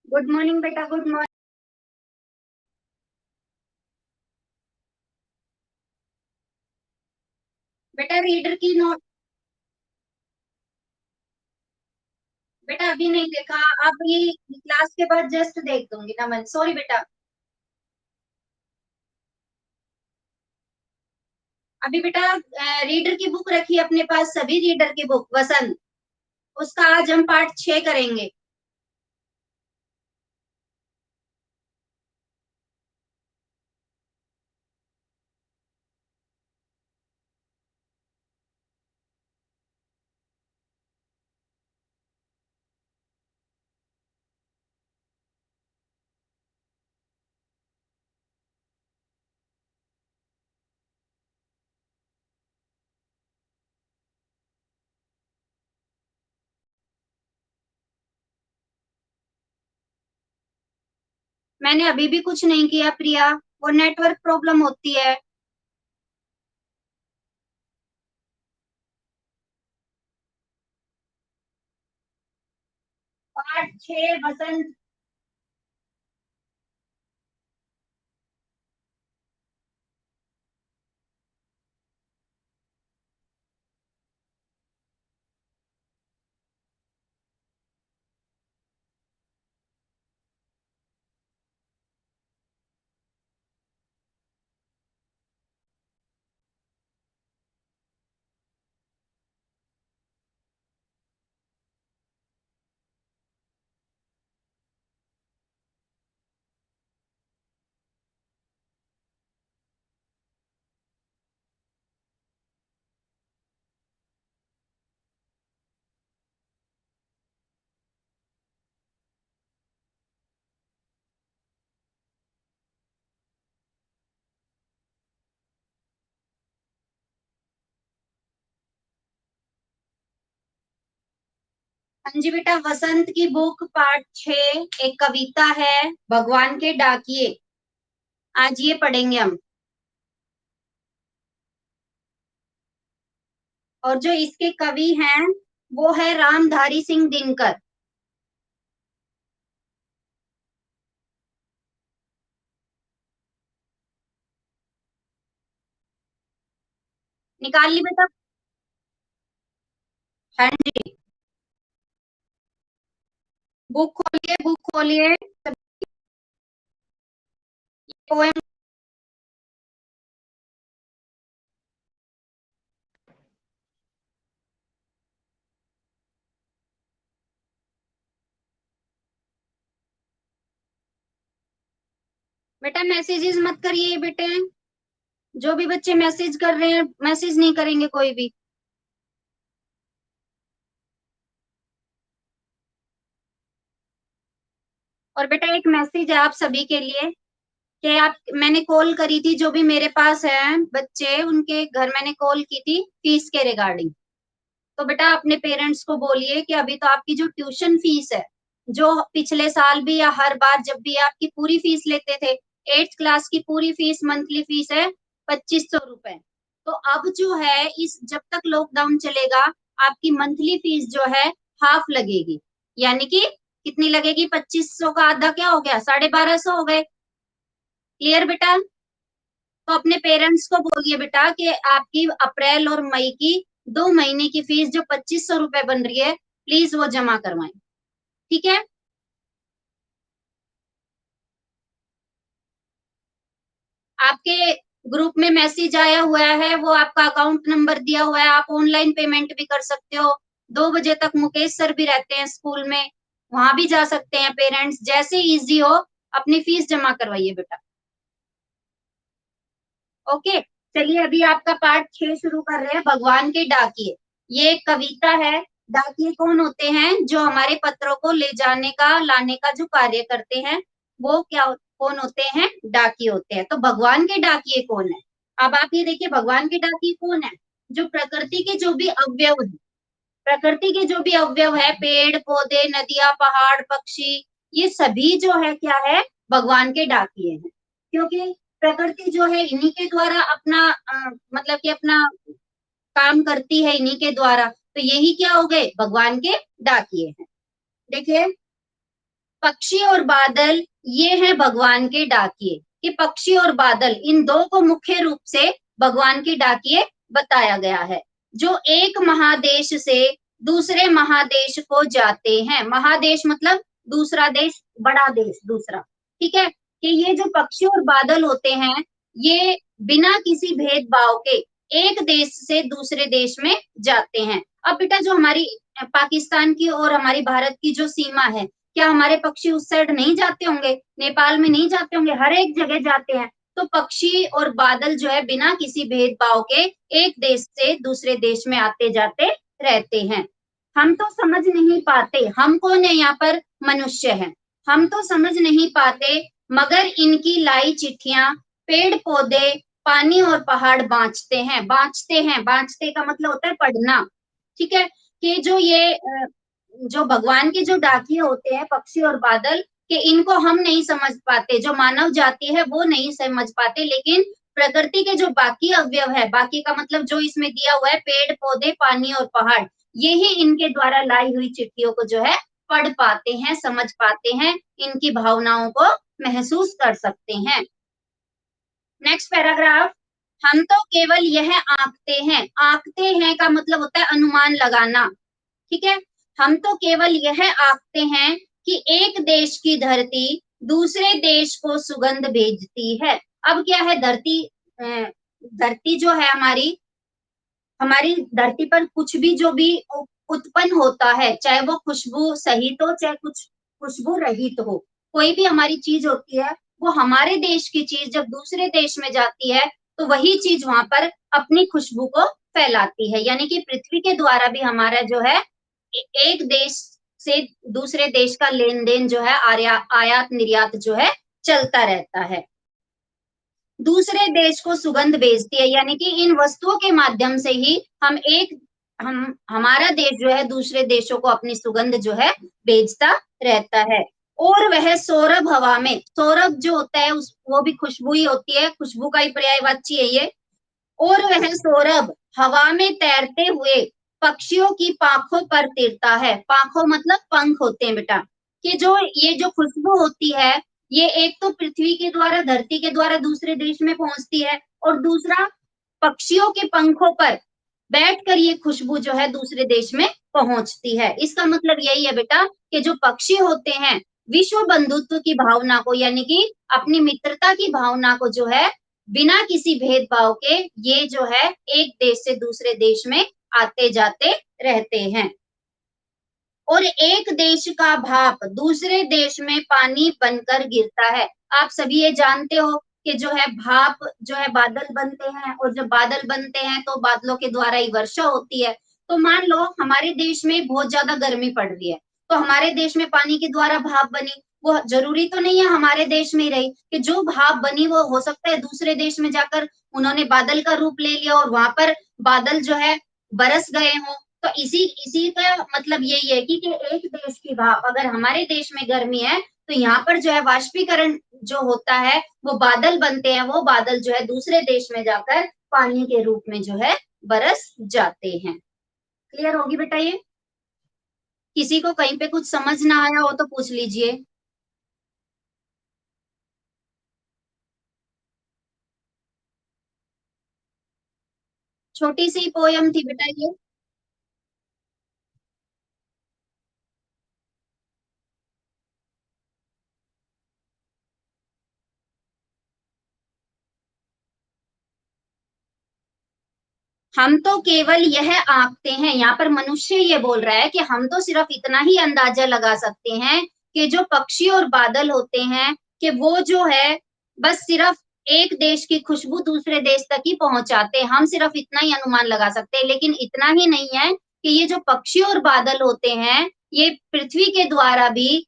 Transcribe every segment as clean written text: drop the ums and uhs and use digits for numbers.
Good morning बेटा, good morning. बेटा reader की नोट। बेटा अभी नहीं देखा। अब ये क्लास के बाद जस्ट देख दूंगी ना मैं, सॉरी बेटा। अभी बेटा रीडर की बुक रखी है अपने पास, सभी रीडर की बुक वसंत। उसका आज हम पार्ट 6 करेंगे। मैंने अभी भी कुछ नहीं किया प्रिया, वो नेटवर्क प्रॉब्लम होती है। पार्ट 6 वसंत। हाँ जी बेटा, वसंत की बुक पार्ट 6 एक कविता है, भगवान के डाकिए। आज ये पढ़ेंगे हम। और जो इसके कवि हैं वो है रामधारी सिंह दिनकर। निकाल ली बेटा। हाँ जी। बुक खोलिए, बुक खोलिए। पोएम। बेटा मैसेजेस मत करिए बेटे। जो भी बच्चे मैसेज कर रहे हैं, मैसेज नहीं करेंगे कोई भी। और बेटा एक मैसेज है आप सभी के लिए कि आप, मैंने कॉल करी थी, जो भी मेरे पास है बच्चे, उनके घर मैंने कॉल की थी फीस के रिगार्डिंग। तो बेटा अपने पेरेंट्स को बोलिए कि अभी तो आपकी जो ट्यूशन फीस है, जो पिछले साल भी या हर बार जब भी आपकी पूरी फीस लेते थे, 8th क्लास की पूरी फीस, मंथली फीस है 2500 रुपए। तो अब जो है, इस जब तक लॉकडाउन चलेगा, आपकी मंथली फीस जो है हाफ लगेगी। यानी कि कितनी लगेगी? 2500 का आधा क्या हो गया? 1250 हो गए। क्लियर बेटा? तो अपने पेरेंट्स को बोलिए बेटा कि आपकी अप्रैल और मई की 2 महीने की फीस जो 2500 रुपए बन रही है, प्लीज वो जमा करवाएं। ठीक है? आपके ग्रुप में मैसेज आया हुआ है, वो आपका अकाउंट नंबर दिया हुआ है, आप ऑनलाइन पेमेंट भी कर सकते हो। 2 बजे तक मुकेश सर भी रहते हैं स्कूल में, वहां भी जा सकते हैं पेरेंट्स, जैसे इजी हो अपनी फीस जमा करवाइए बेटा। ओके। चलिए अभी आपका पार्ट 6 शुरू कर रहे हैं, भगवान के डाकिए। ये एक कविता है। डाकिए कौन होते हैं? जो हमारे पत्रों को ले जाने का, लाने का जो कार्य करते हैं, वो क्या कौन होते हैं? डाकिए होते हैं। तो भगवान के डाकिए कौन है? अब आप ये देखिए, भगवान के डाकिए कौन है? जो प्रकृति के जो भी अवयव है, प्रकृति के जो भी अवयव है, पेड़ पौधे, नदियां, पहाड़, पक्षी, ये सभी जो है क्या है? भगवान के डाकिए हैं। क्योंकि प्रकृति जो है इन्हीं के द्वारा अपना मतलब कि अपना काम करती है, इन्हीं के द्वारा। तो यही क्या हो गए? भगवान के डाकिए हैं। देखिए, पक्षी और बादल ये है भगवान के डाकिए, कि पक्षी और बादल इन दो को मुख्य रूप से भगवान के डाकिए बताया गया है, जो एक महादेश से दूसरे महादेश को जाते हैं। महादेश मतलब दूसरा देश, बड़ा देश दूसरा, ठीक है। कि ये जो पक्षी और बादल होते हैं, ये बिना किसी भेदभाव के एक देश से दूसरे देश में जाते हैं। अब बेटा जो हमारी पाकिस्तान की और हमारी भारत की जो सीमा है, क्या हमारे पक्षी उस साइड नहीं जाते होंगे, नेपाल में नहीं जाते होंगे, हर एक जगह जाते हैं। तो पक्षी और बादल जो है बिना किसी भेदभाव के एक देश से दूसरे देश में आते जाते रहते हैं। हम तो समझ नहीं पाते, हम कौन है यहाँ पर, मनुष्य हैं, हम तो समझ नहीं पाते, मगर इनकी लाई चिट्ठियां पेड़ पौधे पानी और पहाड़ बांचते हैं। बांचते हैं, बांचते का मतलब होता है पढ़ना, ठीक है। कि जो ये जो भगवान के जो डाकिये होते हैं पक्षी और बादल, कि इनको हम नहीं समझ पाते, जो मानव जाति है वो नहीं समझ पाते, लेकिन प्रकृति के जो बाकी अवयव है, बाकी का मतलब जो इसमें दिया हुआ है पेड़ पौधे पानी और पहाड़, यही इनके द्वारा लाई हुई चिट्ठियों को जो है पढ़ पाते हैं, समझ पाते हैं, इनकी भावनाओं को महसूस कर सकते हैं। नेक्स्ट पैराग्राफ, हम तो केवल यह आंकते हैं। आंकते हैं का मतलब होता है अनुमान लगाना, ठीक है। हम तो केवल यह आंकते हैं कि एक देश की धरती दूसरे देश को सुगंध भेजती है। अब क्या है, धरती जो है हमारी, हमारी धरती पर कुछ भी जो भी उत्पन्न होता है, चाहे वो खुशबू सहित हो चाहे कुछ खुशबू रहित हो, कोई भी हमारी चीज होती है, वो हमारे देश की चीज जब दूसरे देश में जाती है तो वही चीज वहां पर अपनी खुशबू को फैलाती है। यानी कि पृथ्वी के द्वारा भी हमारा जो है एक देश से दूसरे देश का लेन देन जो है आयात निर्यात जो है चलता रहता है। दूसरे देश को सुगंध भेजती है, यानी कि इन वस्तुओं के माध्यम से ही हम हमारा देश जो है दूसरे देशों को अपनी सुगंध जो है भेजता रहता है। और वह सौरभ हवा में, सौरभ जो होता है उस वो भी खुशबू ही होती है, खुशबू का ही पर्यायवाची है ये। और वह सौरभ हवा में तैरते हुए पक्षियों की पाखों पर तिरता है। पाखों मतलब पंख होते हैं बेटा, कि जो ये जो खुशबू होती है, ये एक तो पृथ्वी के द्वारा धरती के द्वारा दूसरे देश में पहुंचती है, और दूसरा पक्षियों के पंखों पर बैठकर ये खुशबू जो है दूसरे देश में पहुंचती है। इसका मतलब यही है बेटा कि जो पक्षी होते हैं विश्व बंधुत्व की भावना को, यानी कि अपनी मित्रता की भावना को जो है बिना किसी भेदभाव के ये जो है एक देश से दूसरे देश में आते जाते रहते हैं। और एक देश का भाप दूसरे देश में पानी बनकर गिरता है। आप सभी ये जानते हो कि जो है भाप जो है बादल बनते हैं, और जब बादल बनते हैं तो बादलों के द्वारा ही वर्षा होती है। तो मान लो हमारे देश में बहुत ज्यादा गर्मी पड़ रही है, तो हमारे देश में पानी के द्वारा भाप बनी, वो जरूरी तो नहीं है हमारे देश में ही रही, कि जो भाप बनी वो हो सकता है दूसरे देश में जाकर उन्होंने बादल का रूप ले लिया और वहां पर बादल जो है बरस गए हों। तो इसी इसी का मतलब यही है कि एक देश की भाप, अगर हमारे देश में गर्मी है तो यहाँ पर जो है वाष्पीकरण जो होता है वो बादल बनते हैं, वो बादल जो है दूसरे देश में जाकर पानी के रूप में जो है बरस जाते हैं। क्लियर होगी बेटा ये? किसी को कहीं पे कुछ समझ ना आया हो तो पूछ लीजिए। छोटी सी पोयम थी बेटा ये। हम तो केवल यह आंकते हैं, यहाँ पर मनुष्य ये बोल रहा है कि हम तो सिर्फ इतना ही अंदाजा लगा सकते हैं कि जो पक्षी और बादल होते हैं कि वो जो है बस सिर्फ एक देश की खुशबू दूसरे देश तक ही पहुंचाते हैं। हम सिर्फ इतना ही अनुमान लगा सकते हैं, लेकिन इतना ही नहीं है कि ये जो पक्षी और बादल होते हैं ये पृथ्वी के द्वारा भी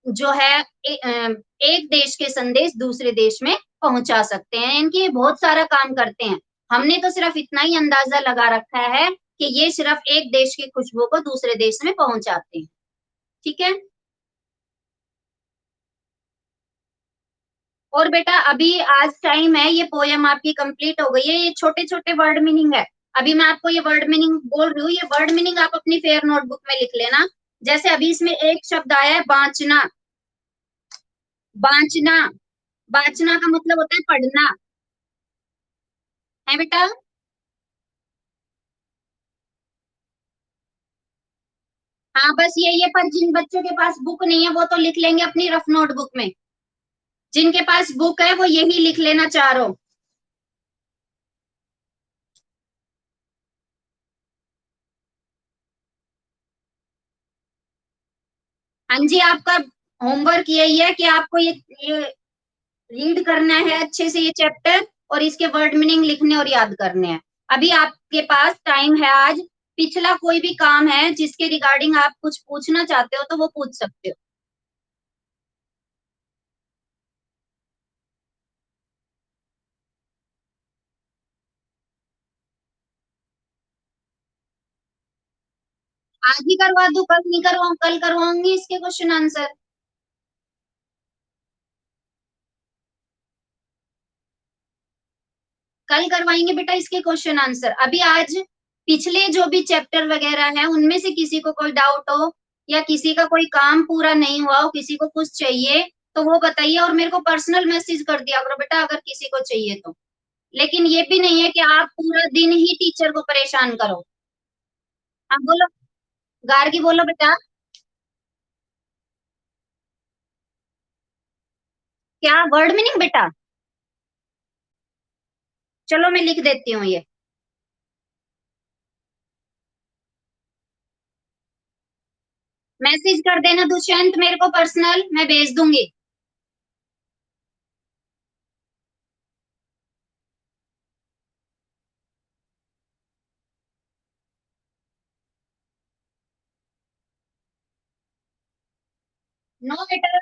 जो है एक देश के संदेश दूसरे देश में पहुंचा सकते हैं। इनके बहुत सारा काम करते हैं। हमने तो सिर्फ इतना ही अंदाजा लगा रखा है कि ये सिर्फ एक देश की खुशबू को दूसरे देश में पहुंचाते हैं, ठीक है। और बेटा अभी आज टाइम है, ये पोयम आपकी कंप्लीट हो गई है। ये छोटे छोटे वर्ड मीनिंग है, अभी मैं आपको ये वर्ड मीनिंग बोल रही हूँ, ये वर्ड मीनिंग आप अपनी फेयर नोटबुक में लिख लेना। जैसे अभी इसमें एक शब्द आया है बांचना, बांचना, बांचना का मतलब होता है पढ़ना, है बेटा। हाँ बस यही है, पर जिन बच्चों के पास बुक नहीं है वो तो लिख लेंगे अपनी रफ नोटबुक में। जिनके पास बुक है वो यही लिख लेना चारों। हाँ जी, आपका होमवर्क यही है कि आपको ये रीड करना है अच्छे से ये चैप्टर, और इसके वर्ड मीनिंग लिखने और याद करने हैं। अभी आपके पास टाइम है आज। पिछला कोई भी काम है जिसके रिगार्डिंग आप कुछ पूछना चाहते हो तो वो पूछ सकते हो। आज ही करवा दूं, कल नहीं करवाऊं? कल करवाऊंगी इसके क्वेश्चन आंसर। कल करवाएंगे बेटा इसके क्वेश्चन आंसर। अभी आज पिछले जो भी चैप्टर वगैरह है उनमें से किसी को कोई डाउट हो, या किसी का कोई काम पूरा नहीं हुआ हो, किसी को कुछ चाहिए, तो वो बताइए और मेरे को पर्सनल मैसेज कर दिया करो बेटा अगर किसी को चाहिए तो। लेकिन ये भी नहीं है कि आप पूरा दिन ही टीचर को परेशान करो। हाँ बोलो, गार्गी बोलो बेटा। क्या वर्ड मीनिंग बेटा? चलो मैं लिख देती हूँ ये। मैसेज कर देना दुष्यंत मेरे को पर्सनल, मैं भेज दूंगी। नो बेटा।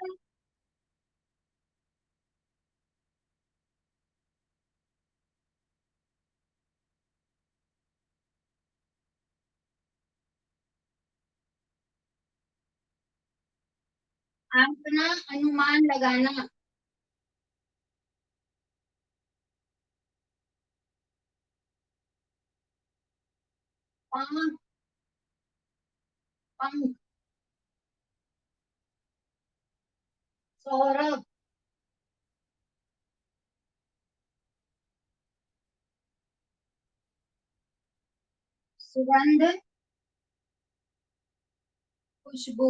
अपना अनुमान लगाना। पंख, पंख। सौरभ। सुगंध, खुशबू।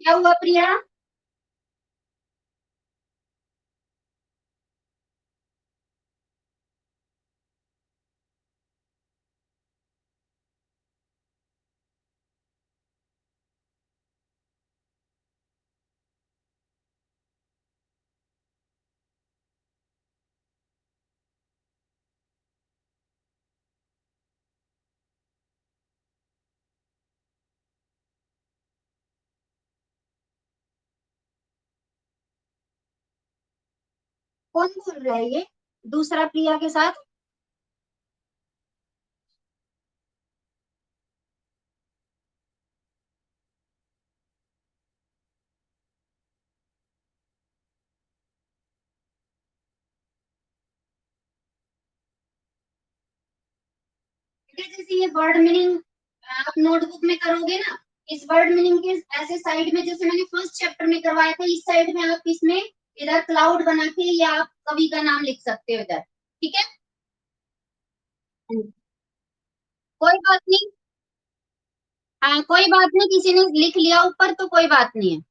क्या हुआ प्रिया? कौन बोल रहा है ये दूसरा प्रिया के साथ? बेटा जैसे ये वर्ड मीनिंग आप नोटबुक में करोगे ना, इस वर्ड मीनिंग के ऐसे साइड में, जैसे मैंने फर्स्ट चैप्टर में करवाया था, इस साइड में आप इसमें इधर क्लाउड बना के या आप कवि का नाम लिख सकते हो इधर, ठीक है? कोई बात नहीं। हाँ कोई बात नहीं, किसी ने लिख लिया ऊपर तो कोई बात नहीं है।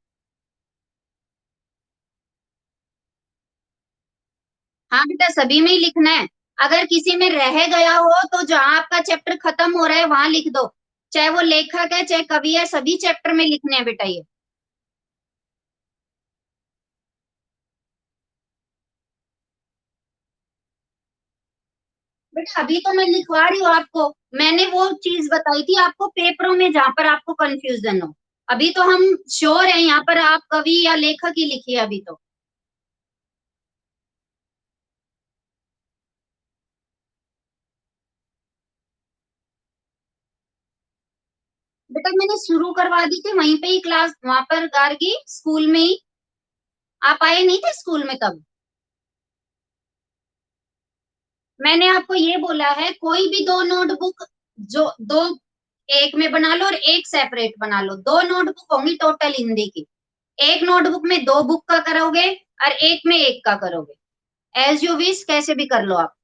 हाँ बेटा सभी में ही लिखना है। अगर किसी में रह गया हो तो जहां आपका चैप्टर खत्म हो रहा है वहां लिख दो। चाहे वो लेखक है चाहे कवि है, सभी चैप्टर में लिखने हैं बेटा ये। बेटा अभी तो मैं लिखवा रही हूँ आपको। मैंने वो चीज बताई थी आपको पेपरों में जहां पर आपको कंफ्यूजन हो। अभी तो हम श्योर है यहाँ पर आप कवि या लेखक ही लिखिए अभी तो। बेटा मैंने शुरू करवा दी थी वहीं पे ही क्लास, वहां पर गार्गी स्कूल में ही। आप आए नहीं थे स्कूल में तब? मैंने आपको ये बोला है कोई भी दो नोटबुक, जो दो एक में बना लो और एक सेपरेट बना लो, दो नोटबुक होंगी टोटल हिंदी की। एक नोटबुक में दो बुक का करोगे और एक में एक का करोगे, एज यू विश, कैसे भी कर लो आप।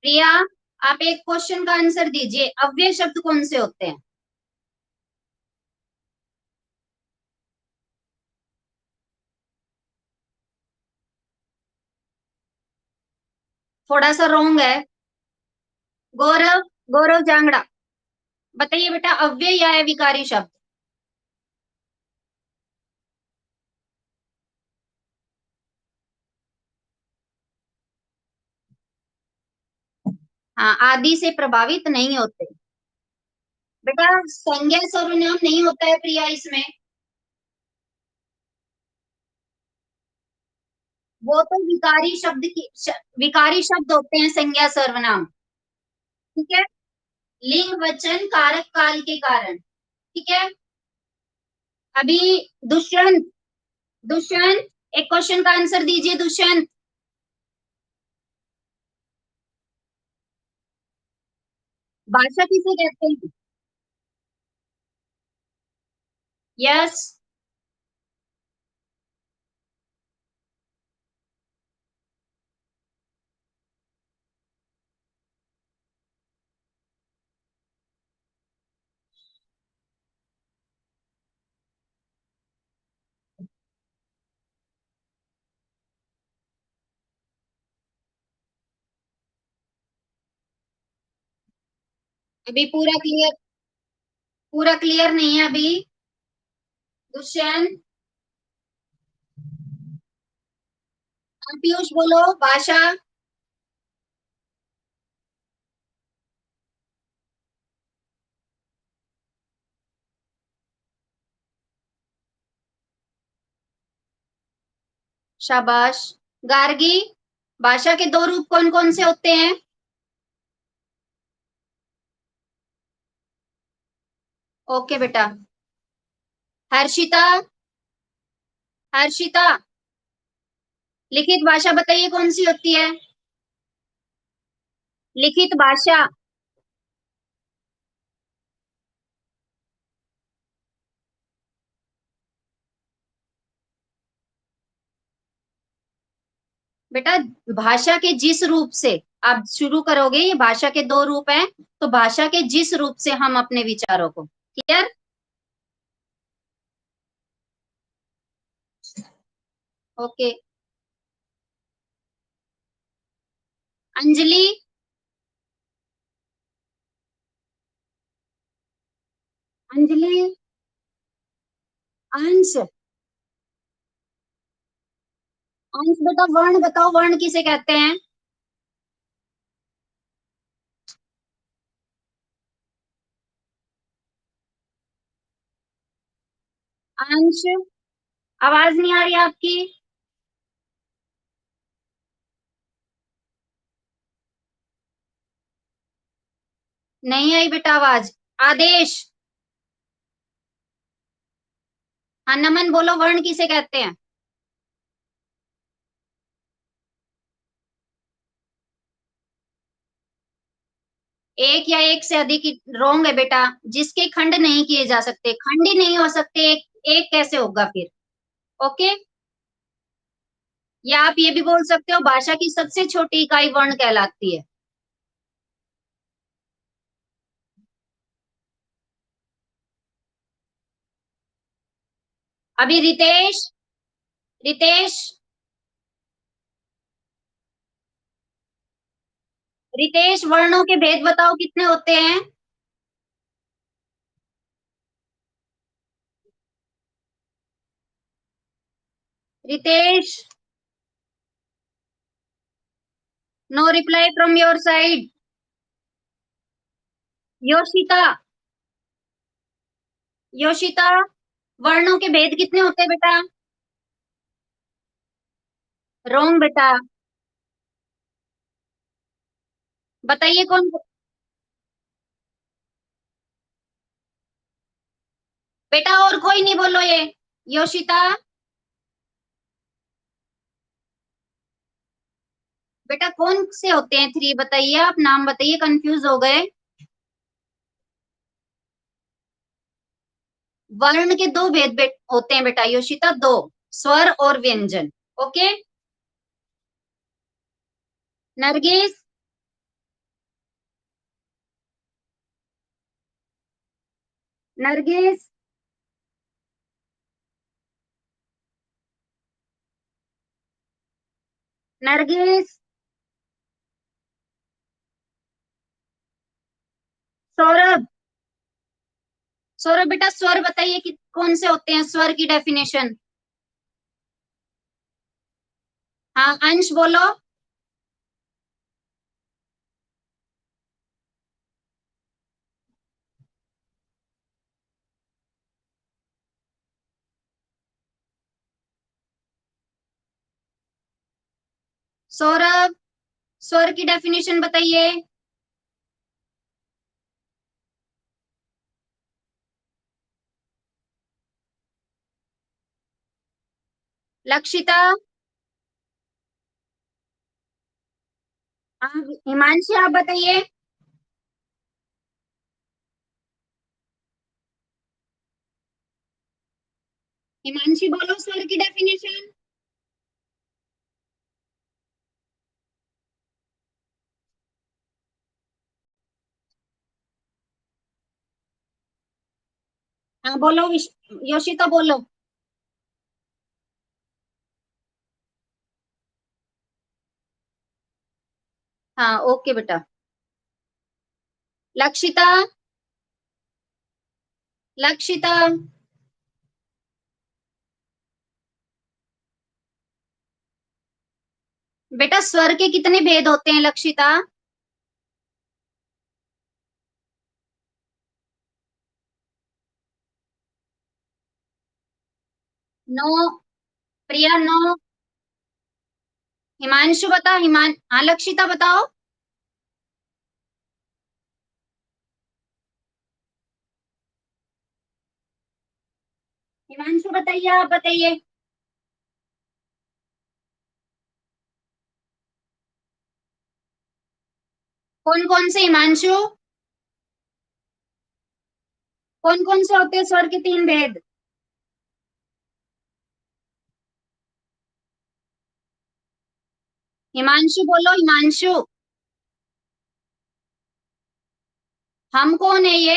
प्रिया, आप एक क्वेश्चन का आंसर दीजिए, अव्यय शब्द कौन से होते हैं? थोड़ा सा रॉन्ग है। गौरव, गौरव जांगड़ा, बताइए बेटा, अव्यय या है विकारी शब्द? हाँ, आदि से प्रभावित नहीं होते। बेटा, संज्ञा सर्वनाम नहीं होता है प्रिया इसमें। वो तो विकारी शब्द विकारी शब्द होते हैं संज्ञा सर्वनाम। ठीक है, लिंग वचन कारक काल के कारण। ठीक है। अभी दुष्यंत, दुष्यंत, एक क्वेश्चन का आंसर दीजिए दुष्यंत। भाषा किसे कहते हैं? यस। अभी पूरा क्लियर नहीं है अभी। दुष्यंत, पीयूष बोलो, भाषा। शाबाश। गार्गी, भाषा के दो रूप कौन कौन से होते हैं? ओके बेटा। हर्षिता, हर्षिता, लिखित भाषा बताइए कौन सी होती है? लिखित भाषा। बेटा, भाषा के जिस रूप से आप शुरू करोगे, ये भाषा के दो रूप हैं, तो भाषा के जिस रूप से हम अपने विचारों को, क्लियर? ओके। अंजलि, अंजलि, अंश, अंश बेटा, वर्ण बताओ, वर्ण किसे कहते हैं? अंश, आवाज नहीं आ रही आपकी। नहीं आई बेटा आवाज। आदेश। हाँ नमन बोलो, वर्ण किसे कहते हैं? एक या एक से अधिक, रोंग है बेटा। जिसके खंड नहीं किए जा सकते, खंड ही नहीं हो सकते, एक कैसे होगा फिर? ओके। या आप ये भी बोल सकते हो, भाषा की सबसे छोटी इकाई वर्ण कहलाती है। अभी रितेश, रितेश, रितेश, वर्णों के भेद बताओ कितने होते हैं? Ritesh, no reply from your side. Yoshita, Yoshita, वर्णों के भेद कितने होते हैं बेटा? रोंग बेटा। बताइए कौन। बेटा और कोई नहीं बोलो ये। योशिता। बेटा कौन से होते हैं थ्री, बताइए आप नाम बताइए, कंफ्यूज हो गए। वर्ण के दो भेद होते हैं बेटा योशिता, दो, स्वर और व्यंजन। ओके। नरगिस। नरगिस। नरगिस। सौरभ। सौरभ बेटा स्वर बताइए कि कौन से होते हैं, स्वर की डेफिनेशन। हाँ अंश बोलो। सौरभ स्वर की डेफिनेशन बताइए। लक्षिता। हाँ हिमांशी आप बताइए। हिमांशी बोलो स्वर की डेफिनेशन। हाँ बोलो योशिता बोलो। हाँ ओके बेटा। लक्षिता। लक्षिता। बेटा स्वर के कितने भेद होते हैं लक्षिता। नो। प्रिया नो। हिमांशु बता, हाँ लक्षिता बताओ। हिमांशु बताइए, आप बताइए। कौन कौन से हिमांशु, कौन कौन से होते हैं स्वर के तीन भेद। हिमांशु बोलो हिमांशु। हम कौन है ये।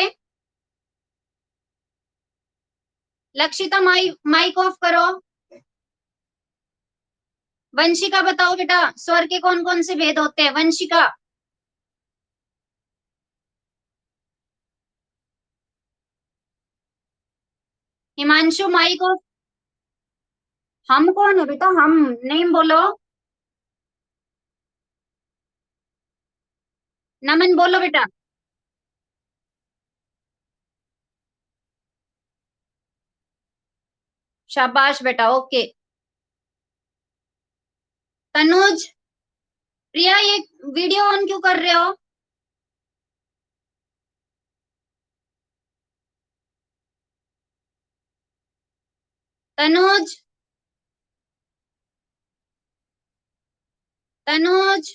लक्षिता माइक ऑफ करो। वंशिका बताओ बेटा स्वर के कौन कौन से भेद होते हैं, वंशिका। Himanshu mic off. हम कौन है बेटा, हम नेम बोलो। नमन बोलो बेटा। शाबाश बेटा ओके। तनुज। प्रिया ये वीडियो ऑन क्यों कर रहे हो। तनुज। तनुज।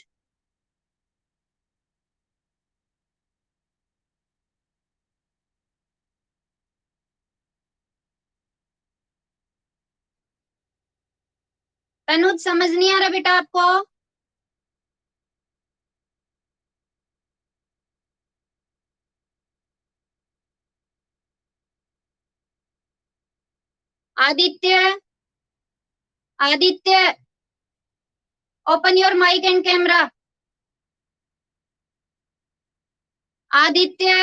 तनुज समझ नहीं आ रहा बेटा आपको। Aditya. Aditya open your mic and camera. Aditya.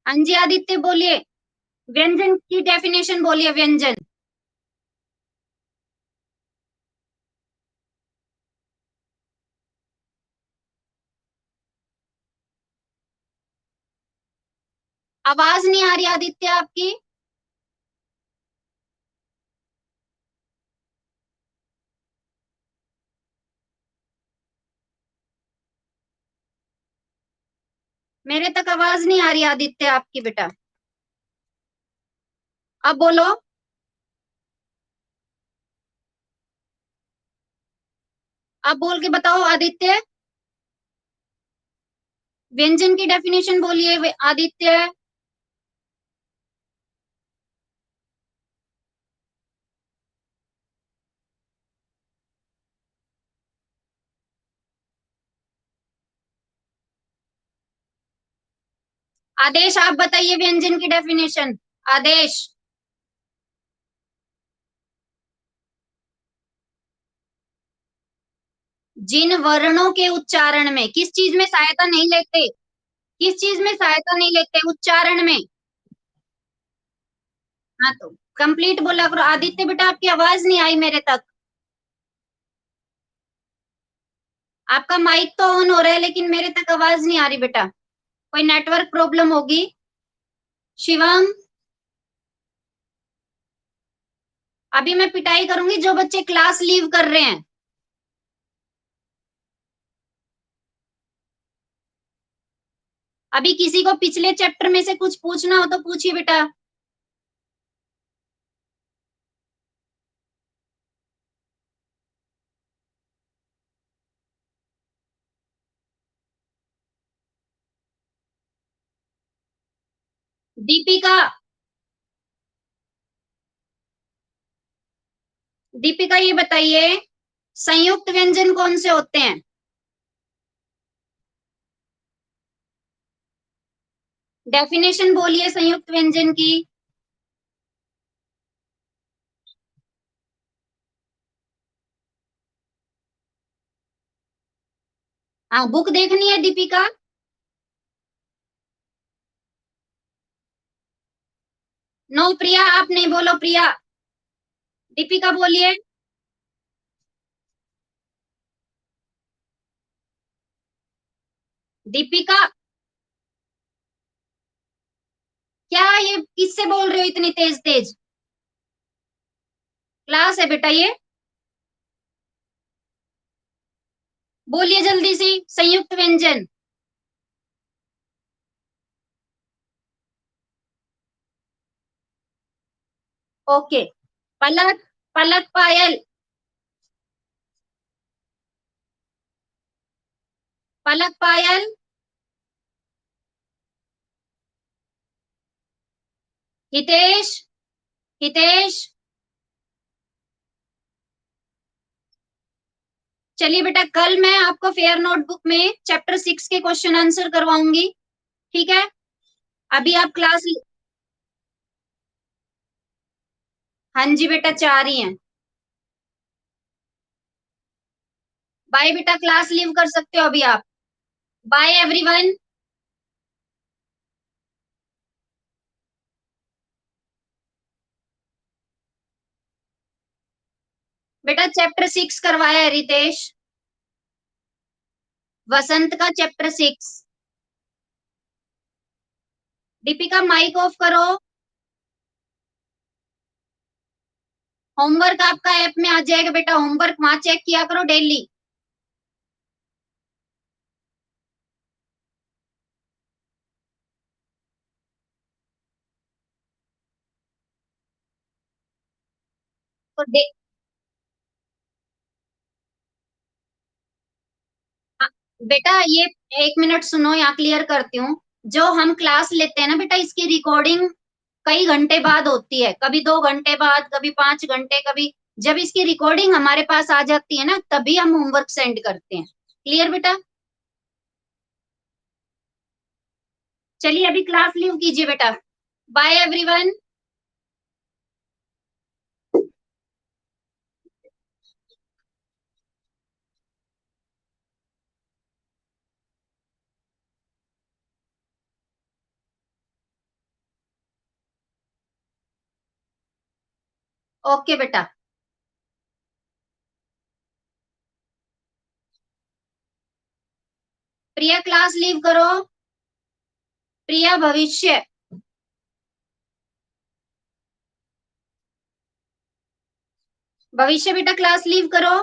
हाँ जी आदित्य बोलिए। व्यंजन की डेफिनेशन बोलिए, व्यंजन। आवाज नहीं आ रही आदित्य आपकी। मेरे तक आवाज नहीं आ रही आदित्य आपकी बेटा। अब बोलो। अब बोल के बताओ आदित्य। व्यंजन की डेफिनेशन बोलिए आदित्य। आदेश आप बताइए व्यंजन की डेफिनेशन। आदेश। जिन वर्णों के उच्चारण में किस चीज में सहायता नहीं लेते, किस चीज में सहायता नहीं लेते उच्चारण में। हाँ तो कंप्लीट बोला करो आदित्य बेटा, आपकी आवाज नहीं आई मेरे तक। आपका माइक तो ऑन हो रहा है लेकिन मेरे तक आवाज नहीं आ रही बेटा। कोई नेटवर्क प्रॉब्लम होगी। शिवम। अभी मैं पिटाई करूंगी जो बच्चे क्लास लीव कर रहे हैं। अभी किसी को पिछले चैप्टर में से कुछ पूछना हो तो पूछिए बेटा। दीपिका। दीपिका ये बताइए संयुक्त व्यंजन कौन से होते हैं। डेफिनेशन बोलिए संयुक्त व्यंजन की। हाँ बुक देखनी है दीपिका। नो प्रिया आप नहीं बोलो प्रिया। दीपिका बोलिए। दीपिका। क्या ये किससे बोल रहे हो इतनी तेज तेज। क्लास है बेटा ये। बोलिए जल्दी सी संयुक्त व्यंजन। ओके। पलक। पलक पायल। पलक पायल। हितेश। हितेश। चलिए बेटा कल मैं आपको फेयर नोटबुक में चैप्टर 6 के क्वेश्चन आंसर करवाऊंगी। ठीक है। अभी आप क्लास। हाँ जी बेटा 4 ही हैं। बाय बेटा क्लास लीव कर सकते हो अभी आप। Bye everyone. बेटा चैप्टर 6 करवाया है रितेश। वसंत का चैप्टर 6। दीपिका माइक ऑफ करो। होमवर्क आपका ऐप में आ जाएगा बेटा, होमवर्क वहां चेक किया करो डेली। तो बेटा ये एक मिनट सुनो यहाँ क्लियर करती हूँ। जो हम क्लास लेते हैं ना बेटा इसकी रिकॉर्डिंग कई घंटे बाद होती है, कभी 2 घंटे बाद, कभी 5 घंटे, कभी। जब इसकी रिकॉर्डिंग हमारे पास आ जाती है ना तभी हम होमवर्क सेंड करते हैं। क्लियर बेटा। चलिए अभी क्लास लीव कीजिए बेटा। Bye everyone. ओके बेटा। प्रिया क्लास लीव करो। प्रिया भविष्य। भविष्य बेटा क्लास लीव करो।